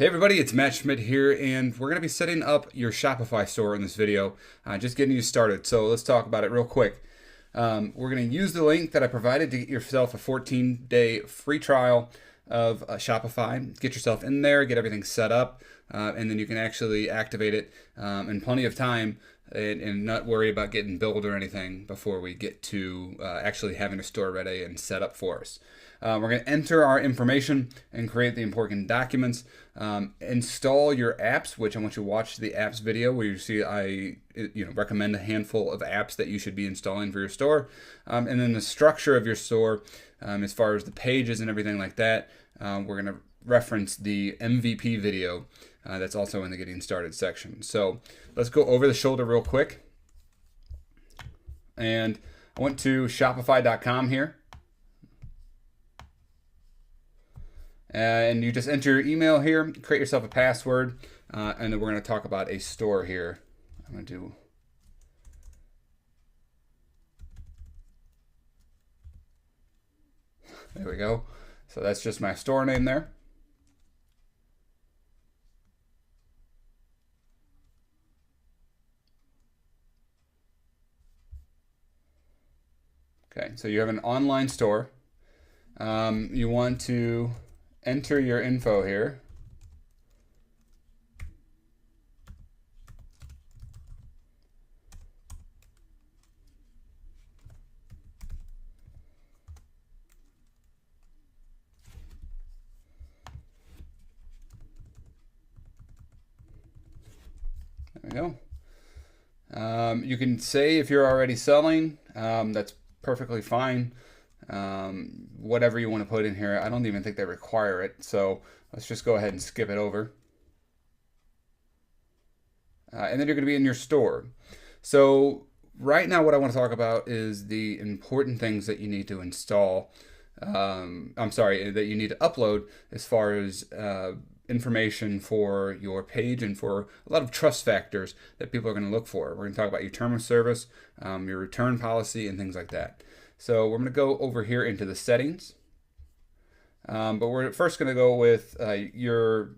Hey everybody, it's Matt Schmidt here, and we're going to be setting up your Shopify store in this video, just getting you started. So let's talk about it real quick. We're going to use the link that I provided to get yourself a 14-day free trial of Shopify. Get yourself in there, get everything set up, and then you can actually activate it in plenty of time and not worry about getting billed or anything before we get to actually having a store ready and set up for us. We're going to enter our information and create the important documents. Install your apps, which I want you to watch the apps video where you see I recommend a handful of apps that you should be installing for your store. And then the structure of your store, as far as the pages and everything like that, we're going to reference the MVP video that's also in the Getting Started section. So let's go over the shoulder real quick. And I went to Shopify.com here. And you just enter your email here, create yourself a password, and then we're going to talk about a store here. I'm going to do... There we go. So that's just my store name there. Okay, so you have an online store. You want to enter your info here. There we go. You can say if you're already selling, that's perfectly fine. Whatever you want to put in here. I don't even think they require it, so let's just go ahead and skip it over. And then you're going to be in your store. So right now what I want to talk about is the important things that you need to install. That you need to upload as far as information for your page and for a lot of trust factors that people are going to look for. We're going to talk about your term of service, your return policy, and things like that. So we're going to go over here into the settings. But we're first going to go with your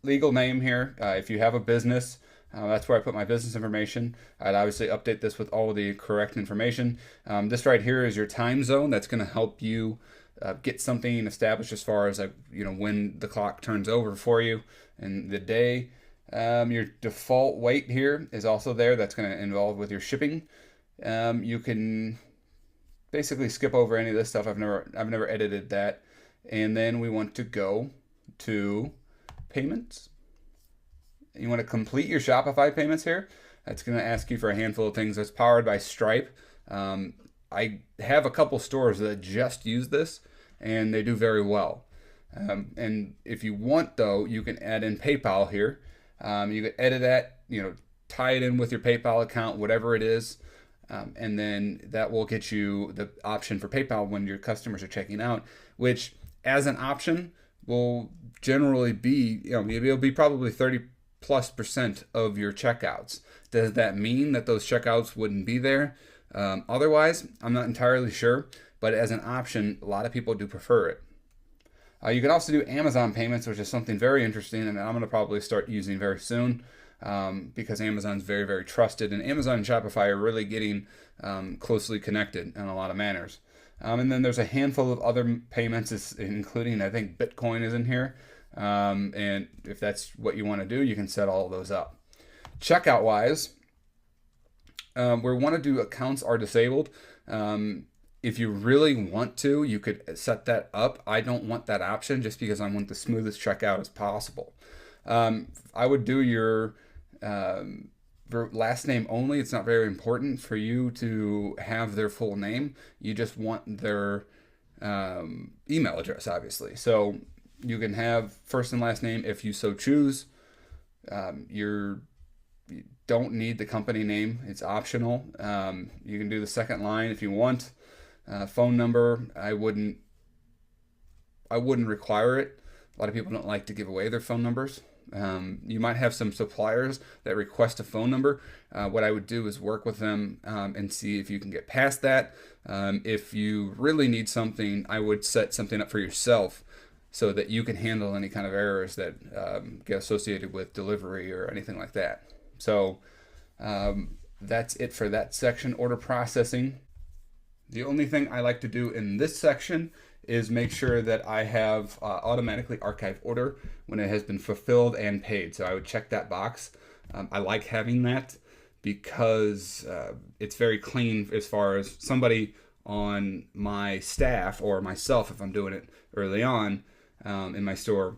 legal name here. If you have a business, that's where I put my business information. I'd obviously update this with all the correct information. This right here is your time zone. That's going to help you get something established as far as when the clock turns over for you in the day. Your default weight here is also there. That's going to involve with your shipping. You can basically skip over any of this stuff. I've never edited that. And then we want to go to payments. You want to complete your Shopify payments here. That's going to ask you for a handful of things. That's powered by Stripe. I have a couple stores that just use this, and they do very well. And if you want, though, you can add in PayPal here. You can edit that, tie it in with your PayPal account, whatever it is. And then that will get you the option for PayPal when your customers are checking out, which as an option will generally be, it'll be probably 30+% of your checkouts. Does that mean that those checkouts wouldn't be there? Otherwise, I'm not entirely sure, but as an option, a lot of people do prefer it. You can also do Amazon payments, which is something very interesting, and I'm going to probably start using very soon. Because Amazon's very, very trusted, and Amazon and Shopify are really getting closely connected in a lot of manners. And then there's a handful of other payments, including, I think, Bitcoin is in here. And if that's what you want to do, you can set all of those up. Checkout wise, we want to do accounts are disabled. If you really want to, you could set that up. I don't want that option just because I want the smoothest checkout as possible. I would do your last name only. It's not very important for you to have their full name. You just want their email address, obviously. So you can have first and last name if you so choose. You don't need the company name. It's optional. You can do the second line if you want. Phone number, I wouldn't require it. A lot of people don't like to give away their phone numbers. You might have some suppliers that request a phone number. What I would do is work with them and see if you can get past that. If you really need something, I would set something up for yourself so that you can handle any kind of errors that get associated with delivery or anything like that. So that's it for that section, order processing. The only thing I like to do in this section is make sure that I have automatically archive order when it has been fulfilled and paid. So I would check that box. I like having that because it's very clean as far as somebody on my staff or myself, if I'm doing it early on in my store,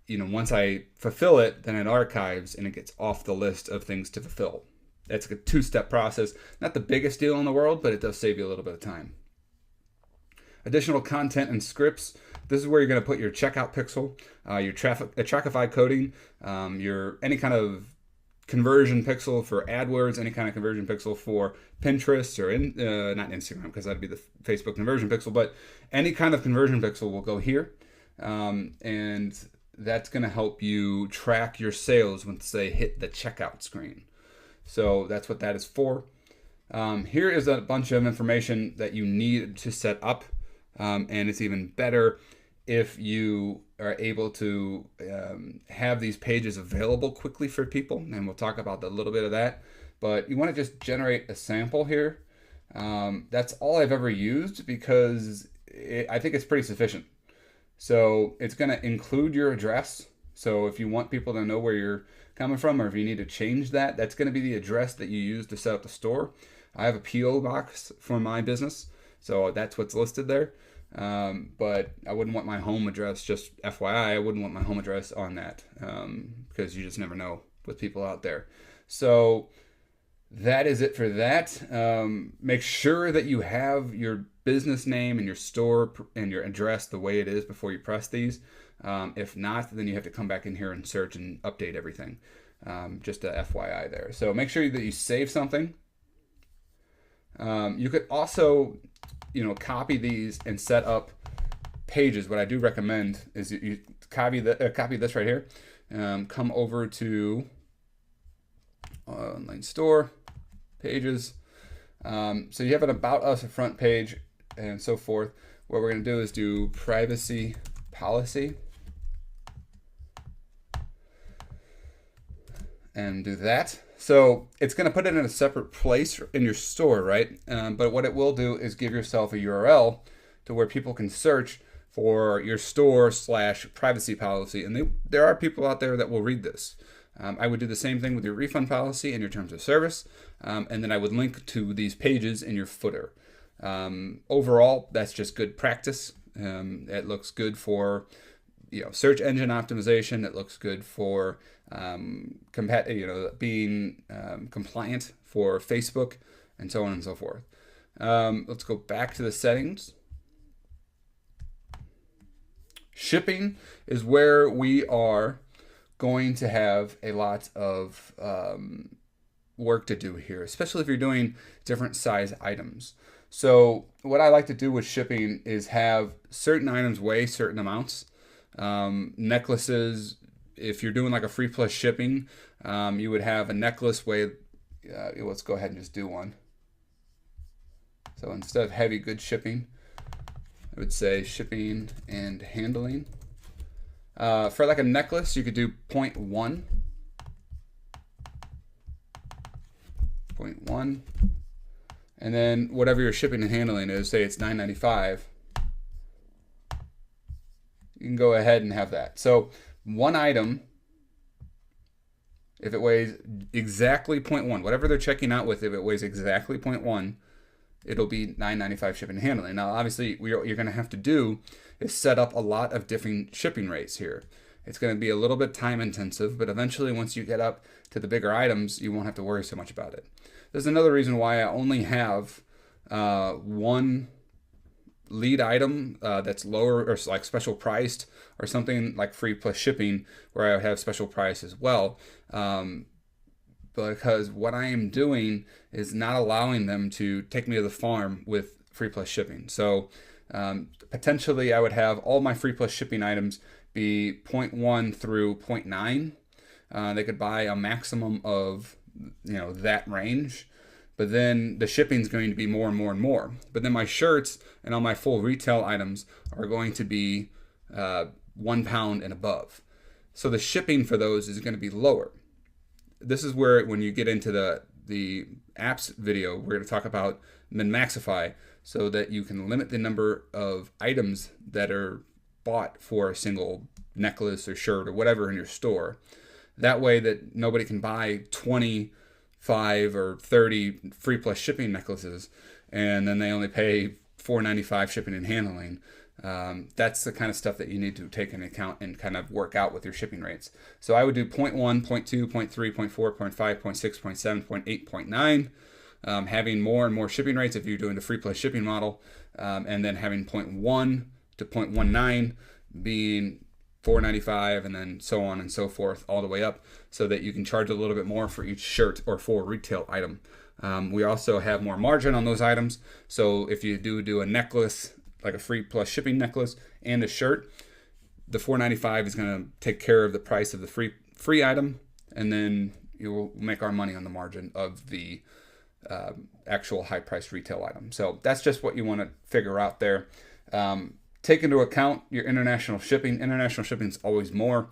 once I fulfill it, then it archives and it gets off the list of things to fulfill. That's a two-step process. Not the biggest deal in the world, but it does save you a little bit of time. Additional content and scripts. This is where you're going to put your checkout pixel, your Shopify coding, your any kind of conversion pixel for AdWords, any kind of conversion pixel for Pinterest or not Instagram, because that'd be the Facebook conversion pixel, but any kind of conversion pixel will go here, and that's going to help you track your sales once they hit the checkout screen. So that's what that is for. Here is a bunch of information that you need to set up, and it's even better if you are able to have these pages available quickly for people, and we'll talk about a little bit of that. But you want to just generate a sample here. That's all I've ever used because I think it's pretty sufficient. So it's going to include your address. So if you want people to know where you're coming from, or if you need to change that, that's going to be the address that you use to set up the store. I have a PO box for my business, so that's what's listed there. But I wouldn't want my home address, just FYI, I wouldn't want my home address on that because you just never know with people out there. So that is it for that. Make sure that you have your business name and your store and your address the way it is before you press these. If not, then you have to come back in here and search and update everything. Just a FYI there. So make sure that you save something. You could also, copy these and set up pages. What I do recommend is you copy this right here. Come over to online store pages. So you have an about us, a front page, and so forth. What we're going to do is do privacy policy and do that. So it's going to put it in a separate place in your store, right? But what it will do is give yourself a URL to where people can search for your store / privacy policy. And there are people out there that will read this. I would do the same thing with your refund policy and your terms of service. And then I would link to these pages in your footer. Overall, that's just good practice. It looks good for search engine optimization. It looks good for being compliant for Facebook, and so on and so forth. Let's go back to the settings. Shipping is where we are going to have a lot of work to do here, especially if you're doing different size items. So what I like to do with shipping is have certain items weigh certain amounts. Necklaces, if you're doing like a free plus shipping, you would have a necklace weigh, let's go ahead and just do one. So instead of heavy goods shipping, I would say shipping and handling. For like a necklace, you could do 0.1. 0.1. And then whatever your shipping and handling is, say it's $9.95. You can go ahead and have that. So one item, if it weighs exactly 0.1, whatever they're checking out with, if it weighs exactly 0.1, it'll be $9.95 shipping and handling. Now, obviously, what you're going to have to do is set up a lot of different shipping rates here. It's going to be a little bit time intensive, but eventually, once you get up to the bigger items, you won't have to worry so much about it. There's another reason why I only have one lead item that's lower or like special priced, or something like free plus shipping where I have special price as well, because what I am doing is not allowing them to take me to the farm with free plus shipping. So potentially I would have all my free plus shipping items be 0.1 through 0.9. They could buy a maximum of that range. But then the shipping is going to be more and more and more. But then my shirts and all my full retail items are going to be £1 and above. So the shipping for those is going to be lower. This is where, when you get into the apps video, we're going to talk about min-maxify, so that you can limit the number of items that are bought for a single necklace or shirt or whatever in your store. That way that nobody can buy 25 or 30 free plus shipping necklaces and then they only pay $4.95 shipping and handling. That's the kind of stuff that you need to take into account and kind of work out with your shipping rates. So I would do 0.1, 0.2, 0.3, 0.4, 0.5, 0.6, 0.7, 0.8, 0.9. Having more and more shipping rates if you're doing the free plus shipping model, and then having 0.1 to 0.19 being $4.95, and then so on and so forth all the way up, so that you can charge a little bit more for each shirt or for retail item. We also have more margin on those items. So if you do a necklace, like a free plus shipping necklace and a shirt, the $4.95 is going to take care of the price of the free item, and then you will make our money on the margin of the actual high priced retail item. So that's just what you want to figure out there. Take into account your international shipping. International shipping is always more.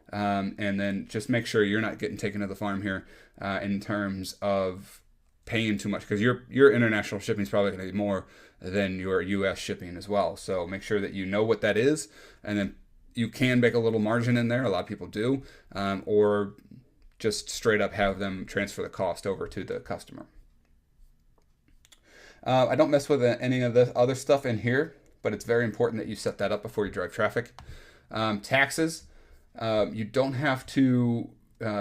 And then just make sure you're not getting taken to the farm here in terms of paying too much, because your international shipping is probably going to be more than your U.S. shipping as well. So make sure that you know what that is, and then you can make a little margin in there. A lot of people do, or just straight up have them transfer the cost over to the customer. I don't mess with any of the other stuff in here, but it's very important that you set that up before you drive traffic. Taxes, you don't have to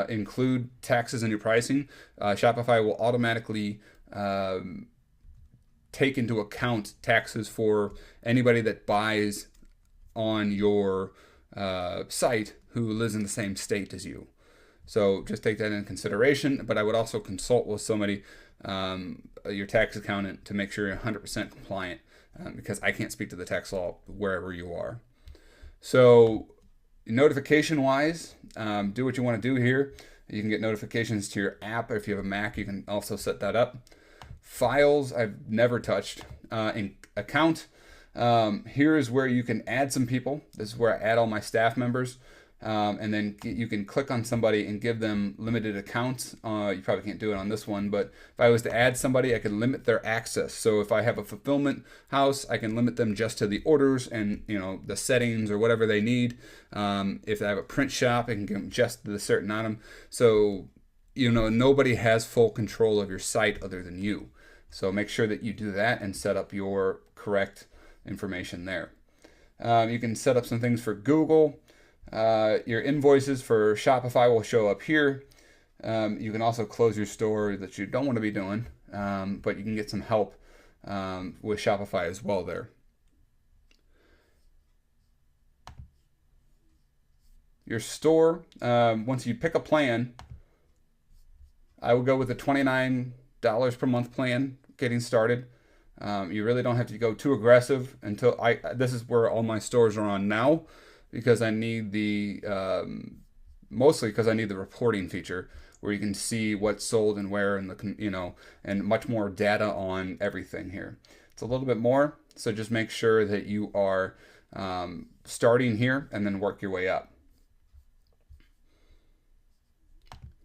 include taxes in your pricing. Shopify will automatically take into account taxes for anybody that buys on your site who lives in the same state as you. So just take that into consideration. But I would also consult with somebody, your tax accountant, to make sure you're 100% compliant, because I can't speak to the tax law wherever you are. So notification wise, do what you want to do here. You can get notifications to your app. If you have a Mac, you can also set that up. Files, I've never touched. In account, here is where you can add some people. This is where I add all my staff members. And then you can click on somebody and give them limited accounts. You probably can't do it on this one, but if I was to add somebody, I can limit their access. So if I have a fulfillment house, I can limit them just to the orders and the settings or whatever they need. If I have a print shop, I can give them just the certain item. So nobody has full control of your site other than you. So make sure that you do that and set up your correct information there. You can set up some things for Google. Your invoices for Shopify will show up here. You can also close your store that you don't want to be doing, but you can get some help with Shopify as well there. Your store, once you pick a plan, I would go with the $29 per month plan getting started. You really don't have to go too aggressive until this is where all my stores are on now, because I need mostly because I need the reporting feature where you can see what's sold and where, and and much more data on everything here. It's a little bit more, so just make sure that you are starting here and then work your way up.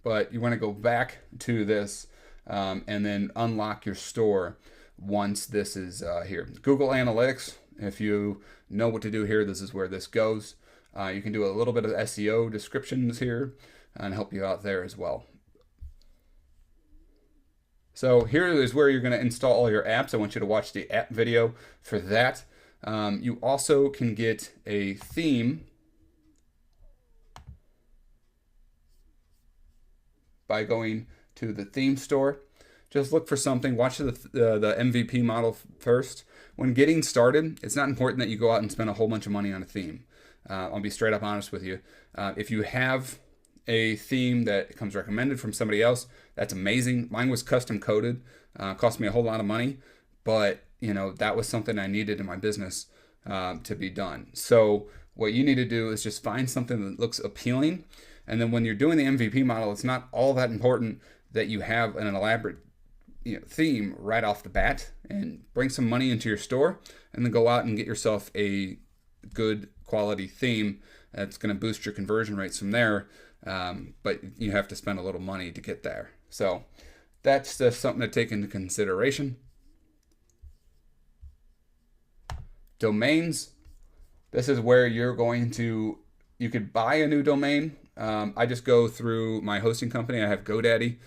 But you want to go back to this and then unlock your store once this is here. Google Analytics, if you know what to do here, this is where this goes. You can do a little bit of SEO descriptions here and help you out there as well. So here is where you're going to install all your apps. I want you to watch the app video for that. You also can get a theme by going to the theme store. Just look for something. Watch the MVP model first. When getting started, it's not important that you go out and spend a whole bunch of money on a theme. I'll be straight up honest with you. If you have a theme that comes recommended from somebody else, that's amazing. Mine was custom coded. Cost me a whole lot of money, but that was something I needed in my business to be done. So what you need to do is just find something that looks appealing. And then when you're doing the MVP model, it's not all that important that you have an elaborate theme right off the bat, and bring some money into your store and then go out and get yourself a good quality theme. That's going to boost your conversion rates from there. But you have to spend a little money to get there. So that's just something to take into consideration. Domains. This is where you're going to, you could buy a new domain. I just go through my hosting company. I have GoDaddy.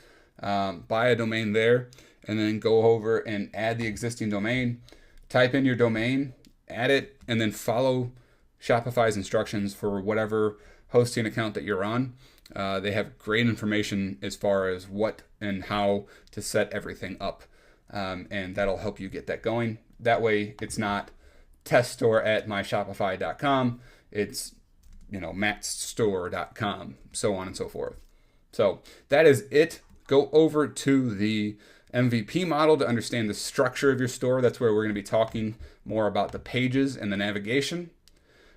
Buy a domain there, and then go over and add the existing domain. Type in your domain, add it, and then follow Shopify's instructions for whatever hosting account that you're on. They have great information as far as what and how to set everything up, and that'll help you get that going. That way, it's not teststore@myshopify.com. It's, mattstore.com, so on and so forth. So that is it. Go over to the MVP model to understand the structure of your store. That's where we're going to be talking more about the pages and the navigation.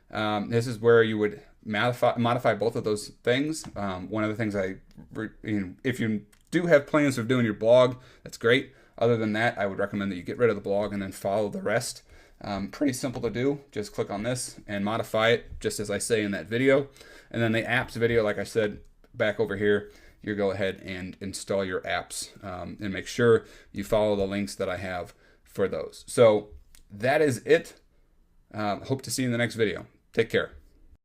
This is where you would modify both of those things. One of the things if you do have plans of doing your blog, that's great. Other than that, I would recommend that you get rid of the blog and then follow the rest. Pretty simple to do. Just click on this and modify it just as I say in that video. And then the apps video, like I said, back over here, you go ahead and install your apps and make sure you follow the links that I have for those. So that is it. Hope to see you in the next video. Take care.